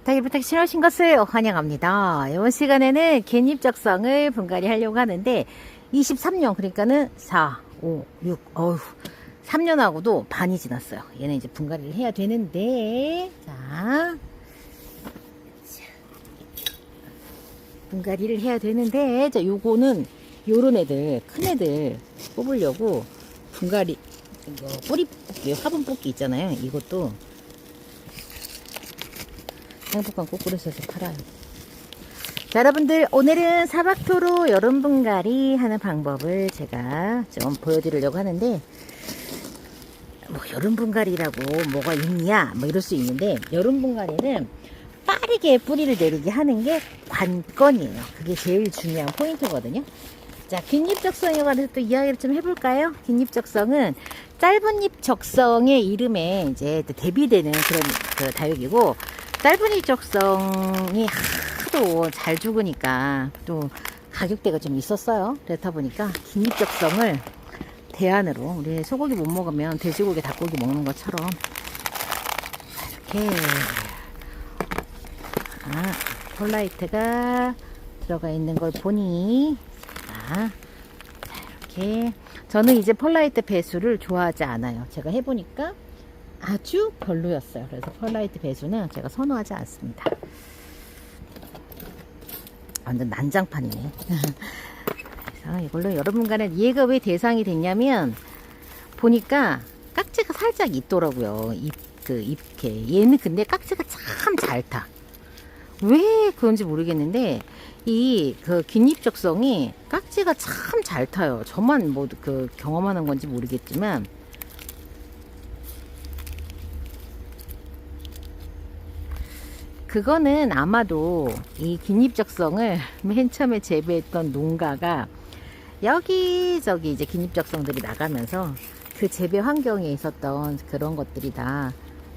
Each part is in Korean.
닭일부탁 신으신 것을 환영합니다. 이번 시간에는 갯잎 적성을 분갈이 하려고 하는데 23년 그러니까는 4, 5, 6 어휴 3년하고도 반이 지났어요. 얘는 이제 분갈이를 해야 되는데 자 분갈이를 해야 되는데 자 요거는 요런 애들 큰 애들 뽑으려고 분갈이 이거 뿌리 뽑기 화분 뽑기 있잖아요. 이것도 행복한 꽃그릇에서 팔아요. 자, 여러분들 오늘은 사박토로 여름 분갈이 하는 방법을 제가 좀 보여드리려고 하는데 뭐 여름 분갈이라고 뭐가 있냐 뭐 이럴 수 있는데 여름 분갈이는 빠르게 뿌리를 내리게 하는 게 관건이에요. 그게 제일 중요한 포인트거든요. 자, 깃잎 적성에 관해서 또 이야기를 좀 해볼까요? 깃잎 적성은 짧은 잎 적성의 이름에 이제 대비되는 그런 그 다육이고 짧은 잎 적성이 하도 잘 죽으니까 또 가격대가 좀 있었어요. 그렇다 보니까 깃잎 적성을 대안으로 우리 소고기 못 먹으면 돼지고기, 닭고기 먹는 것처럼 이렇게 폴라이트가 들어가 있는 걸 보니 자, 이렇게 저는 이제 폴라이트 배수를 좋아하지 않아요. 제가 해보니까 아주 별로였어요. 그래서 펄라이트 배수는 제가 선호하지 않습니다. 완전 난장판이네. 그래서 이걸로 여러분간에 얘가 왜 대상이 됐냐면 보니까 깍지가 살짝 있더라고요. 잎에 얘는 근데 깍지가 참 잘 타. 왜 그런지 모르겠는데 이 깃잎 적성이 깍지가 참 잘 타요. 저만 뭐 경험하는 건지 모르겠지만. 그거는 아마도 이 깃잎 적성을 맨 처음에 재배했던 농가가 여기저기 이제 깃잎 적성들이 나가면서 그 재배 환경에 있었던 그런 것들이 다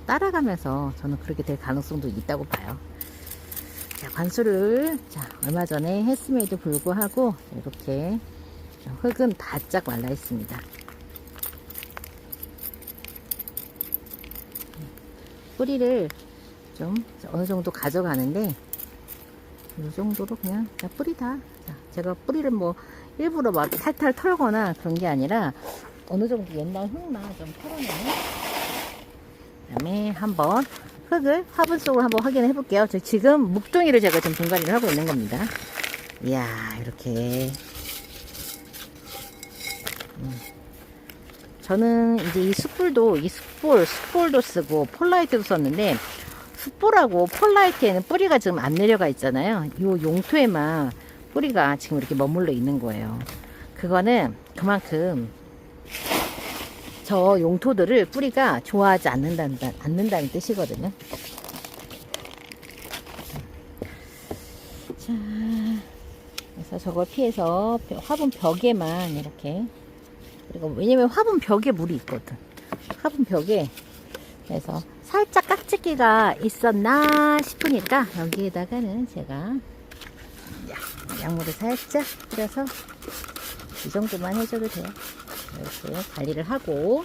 따라가면서 저는 그렇게 될 가능성도 있다고 봐요. 자, 관수를 얼마 전에 했음에도 불구하고 이렇게 흙은 바짝 말라 있습니다. 뿌리를 좀 어느 정도 가져가는데 이 정도로 그냥 뿌리다. 자, 제가 뿌리를 뭐 일부러 막 탈탈 털거나 그런 게 아니라 어느 정도 옛날 흙만 좀 털어내는. 그다음에 한번 흙을 화분 속으로 한번 확인해 볼게요. 저 지금 묵둥이를 제가 좀 분갈이를 하고 있는 겁니다. 이야, 이렇게 저는 이제 이 숯불도 숯볼도 쓰고 폴라이트도 썼는데 숯볼하고 폴라이트에는 뿌리가 지금 안 내려가 있잖아요. 이 용토에만 뿌리가 지금 이렇게 머물러 있는 거예요. 그거는 그만큼 저 용토들을 뿌리가 좋아하지 않는다는 뜻이거든요. 자, 그래서 저걸 피해서 화분 벽에만 이렇게, 그리고 왜냐면 화분 벽에 물이 있거든. 화분 벽에. 그래서 살짝 깍지기가 있었나 싶으니까 여기에다가는 제가 약물을 살짝 뿌려서 이 정도만 해줘도 돼요. 이렇게 관리를 하고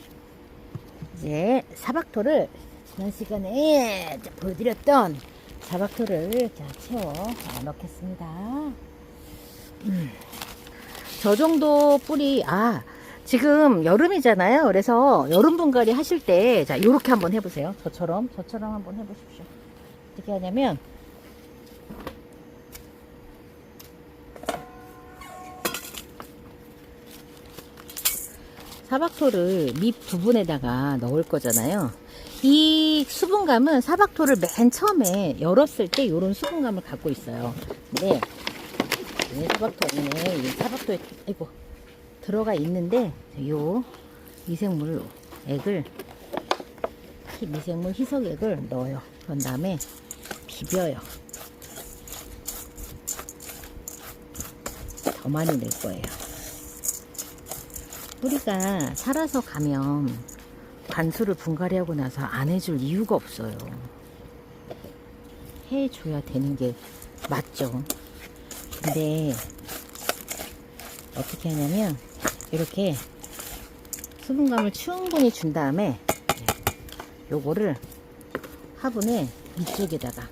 이제 사박토를 지난 시간에 보여드렸던 사박토를 채워 넣겠습니다. 저 정도 뿌리 지금 여름이잖아요. 그래서 여름 분갈이 하실 때 자 요렇게 한번 해보세요. 저처럼 한번 해보십시오. 어떻게 하냐면 사박토를 밑 부분에다가 넣을 거잖아요. 이 수분감은 사박토를 맨 처음에 열었을 때 이런 수분감을 갖고 있어요. 근데 이 사박토 안에 이 사박토에 들어가 있는데 요 미생물 희석액을 넣어요. 그런 다음에 비벼요. 더 많이 낼 거예요. 뿌리가 살아서 가면 관수를 분갈이하고 나서 안 해줄 이유가 없어요. 해줘야 되는 게 맞죠. 근데 어떻게 하냐면 이렇게 수분감을 충분히 준 다음에 요거를 화분에 이쪽에다가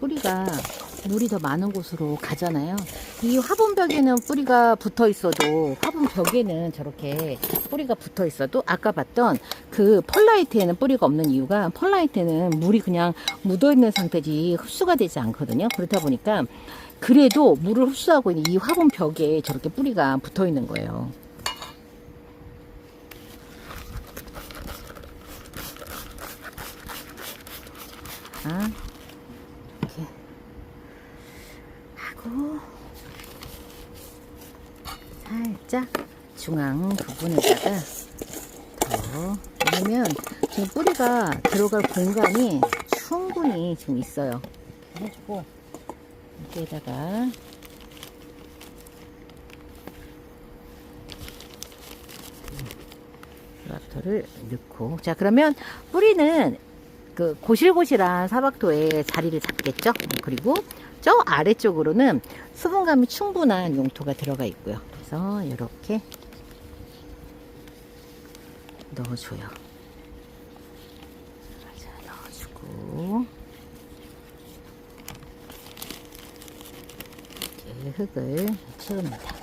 뿌리가 물이 더 많은 곳으로 가잖아요. 이 화분벽에는 뿌리가 붙어 있어도, 화분벽에는 저렇게 뿌리가 붙어 있어도, 아까 봤던 그 펄라이트에는 뿌리가 없는 이유가, 펄라이트는 물이 그냥 묻어 있는 상태지 흡수가 되지 않거든요. 그렇다 보니까 그래도 물을 흡수하고 있는 이 화분벽에 저렇게 뿌리가 붙어 있는 거예요. 이렇게 하고 살짝 중앙 부분에다가 더, 왜냐면 지금 뿌리가 들어갈 공간이 충분히 지금 있어요. 이렇게 해주고 여기에다가 사박토를 넣고, 자 그러면 뿌리는 그 고실고실한 사박토에 자리를 잡겠죠. 그리고 저 아래쪽으로는 수분감이 충분한 용토가 들어가 있고요. 그래서 이렇게 넣어줘요. 자, 넣어주고 이렇게 흙을 채웁니다.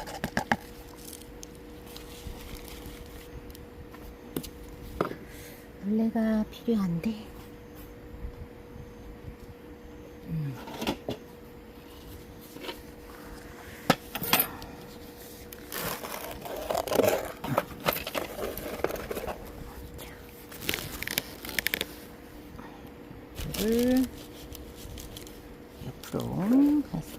벌레가 필요한데 이거를 옆으로 해서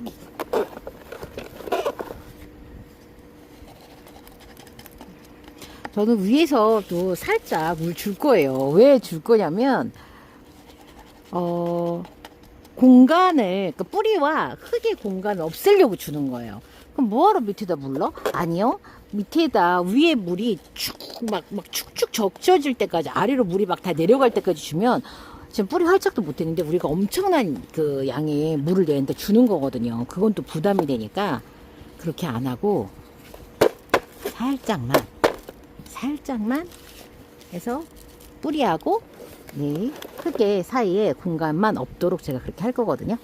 저는 위에서도 살짝 물 줄 거예요. 왜 줄 거냐면 공간을, 그 뿌리와 흙의 공간을 없애려고 주는 거예요. 그럼 뭐하러 밑에다 물러? 아니요. 밑에다 위에 물이 막 축축 적셔질 때까지, 아래로 물이 막 다 내려갈 때까지 주면, 지금 뿌리 활짝도 못 했는데 우리가 엄청난 그 양의 물을 내는데 주는 거거든요. 그건 또 부담이 되니까 그렇게 안 하고 살짝만 해서 뿌리하고 네, 흙의 사이에 공간만 없도록 제가 그렇게 할 거거든요.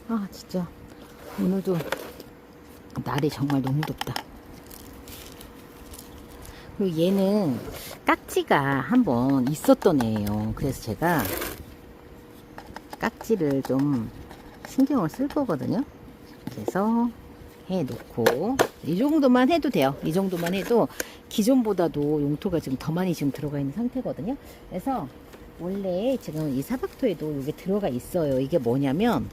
아 진짜 오늘도 날이 정말 너무 덥다. 그리고 얘는 깍지가 한번 있었던 애예요. 그래서 제가 깍지를 좀 신경을 쓸 거거든요. 그래서 해놓고 이 정도만 해도 돼요. 이 정도만 해도 기존보다도 용토가 지금 더 많이 지금 들어가 있는 상태거든요. 그래서 원래 지금 이 사박토에도 이게 들어가 있어요. 이게 뭐냐면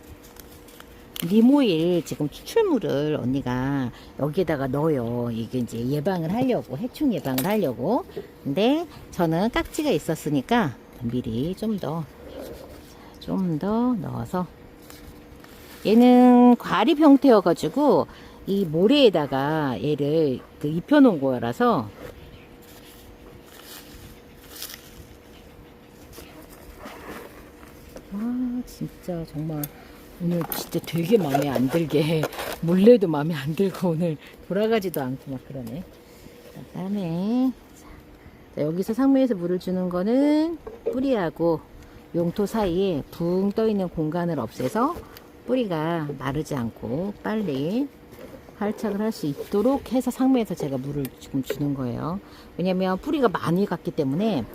니모일 지금 추출물을 언니가 여기에다가 넣어요. 이게 이제 예방을 하려고, 해충 예방을 하려고. 근데 저는 깍지가 있었으니까 미리 좀 더 넣어서, 얘는 과립 형태여 가지고 이 모래에다가 얘를 그 입혀 놓은 거라서 진짜 정말 오늘 진짜 되게 마음에 안 들게, 몰래도 마음에 안 들고 오늘 돌아가지도 않고 막 그러네. 그다음에 자, 여기서 상면에서 물을 주는 거는 뿌리하고 용토 사이에 붕 떠 있는 공간을 없애서 뿌리가 마르지 않고 빨리 활착을 할 수 있도록 해서 상면에서 제가 물을 지금 주는 거예요. 왜냐면 뿌리가 많이 갔기 때문에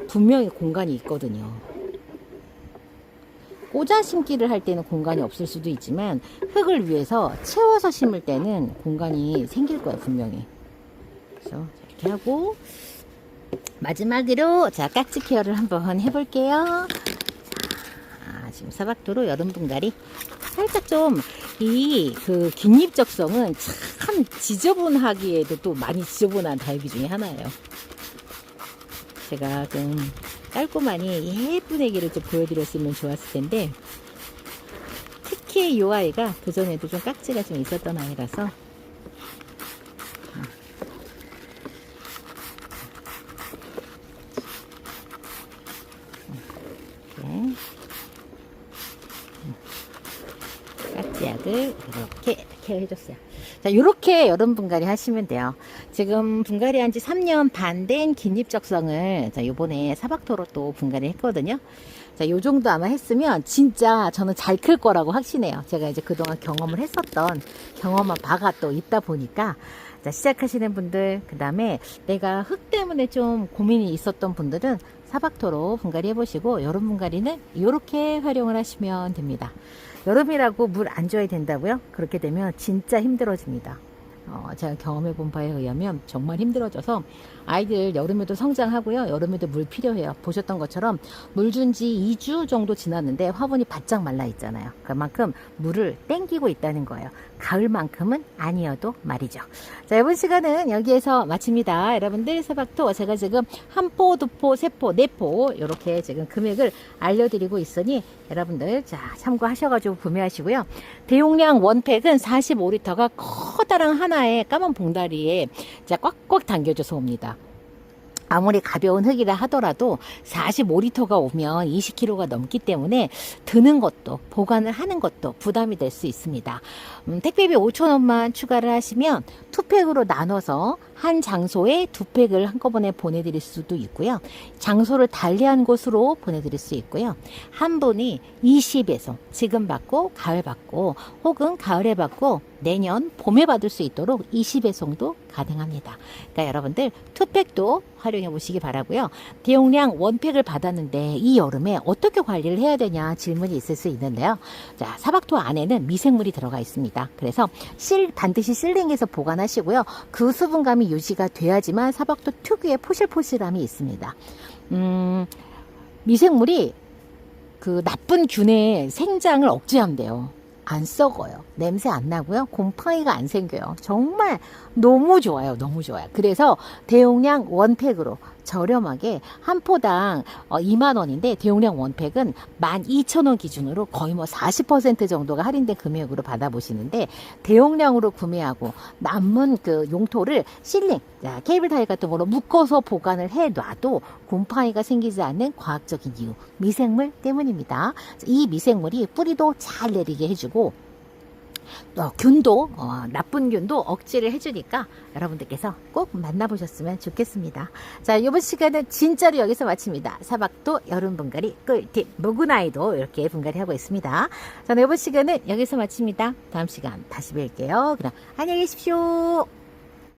분명히 공간이 있거든요. 꽂아 심기를 할 때는 공간이 없을 수도 있지만 흙을 위해서 채워서 심을 때는 공간이 생길 거예요, 분명히. 그래서 이렇게 하고 마지막으로 자 깍지 케어를 한번 해볼게요. 자, 지금 사박토로 여름 분갈이 살짝 좀 이 그 긴잎적성은 참 지저분하기에도 또 많이 지저분한 다육이 중에 하나예요. 제가 좀 깔끔하니 예쁜 애기를 좀 보여드렸으면 좋았을 텐데, 특히 이 아이가 그전에도 좀 깍지가 좀 있었던 아이라서 이렇게 깍지약을 이렇게 케어해줬어요. 자, 이렇게 여름 분갈이 하시면 돼요. 지금 분갈이 한 지 3년 반 된 긴잎적성을 자, 요번에 사박토로 또 분갈이 했거든요. 자, 요 정도 아마 했으면 진짜 저는 잘 클 거라고 확신해요. 제가 이제 그동안 경험을 했었던 경험한 바가 또 있다 보니까 자, 시작하시는 분들, 그 다음에 내가 흙 때문에 좀 고민이 있었던 분들은 사박토로 분갈이 해보시고 여름 분갈이는 이렇게 활용을 하시면 됩니다. 여름이라고 물 안 줘야 된다고요? 그렇게 되면 진짜 힘들어집니다. 제가 경험해 본 바에 의하면 정말 힘들어져서 아이들 여름에도 성장하고요. 여름에도 물 필요해요. 보셨던 것처럼 물 준 지 2주 정도 지났는데 화분이 바짝 말라 있잖아요. 그만큼 물을 땡기고 있다는 거예요. 가을만큼은 아니어도 말이죠. 자, 이번 시간은 여기에서 마칩니다. 여러분들 사박토 제가 지금 한 포, 두 포, 세 포, 네 포 이렇게 지금 금액을 알려드리고 있으니 여러분들 자 참고하셔가지고 구매하시고요. 대용량 원팩은 45리터가 커다란 하나의 까만 봉다리에 자 꽉꽉 당겨져서 옵니다. 아무리 가벼운 흙이라 하더라도 45리터가 오면 20kg가 넘기 때문에 드는 것도 보관을 하는 것도 부담이 될 수 있습니다. 택배비 5,000원만 추가를 하시면 2팩으로 나눠서 한 장소에 2팩을 한꺼번에 보내드릴 수도 있고요. 장소를 달리한 곳으로 보내드릴 수 있고요. 한 분이 20배송 지금 받고 가을 받고 혹은 가을에 받고 내년 봄에 받을 수 있도록 20배송도 가능합니다. 그러니까 여러분들 2팩도 활용해 보시기 바라고요. 대용량 원팩을 받았는데 이 여름에 어떻게 관리를 해야 되냐 질문이 있을 수 있는데요. 자, 사박토 안에는 미생물이 들어가 있습니다. 그래서 반드시 실링해서 보관하시고요. 그 수분감이 유지가 돼야지만 사박토 특유의 포실포실함이 있습니다. 미생물이 그 나쁜 균의 생장을 억제한대요. 안 썩어요. 냄새 안 나고요. 곰팡이가 안 생겨요. 정말 너무 좋아요. 너무 좋아요. 그래서 대용량 원팩으로 저렴하게 한 포당 2만 원인데 대용량 원팩은 12,000원 기준으로 거의 뭐 40% 정도가 할인된 금액으로 받아보시는데 대용량으로 구매하고 남은 그 용토를 실링, 케이블 타일 같은 거로 묶어서 보관을 해놔도 곰팡이가 생기지 않는 과학적인 이유, 미생물 때문입니다. 이 미생물이 뿌리도 잘 내리게 해주고 균도 나쁜 균도 억제를 해주니까 여러분들께서 꼭 만나보셨으면 좋겠습니다. 자, 이번 시간은 진짜로 여기서 마칩니다. 사박토 여름 분갈이 꿀팁 무구나이도 이렇게 분갈이 하고 있습니다. 자, 이번 시간은 여기서 마칩니다. 다음 시간 다시 뵐게요. 그럼 안녕히 계십시오.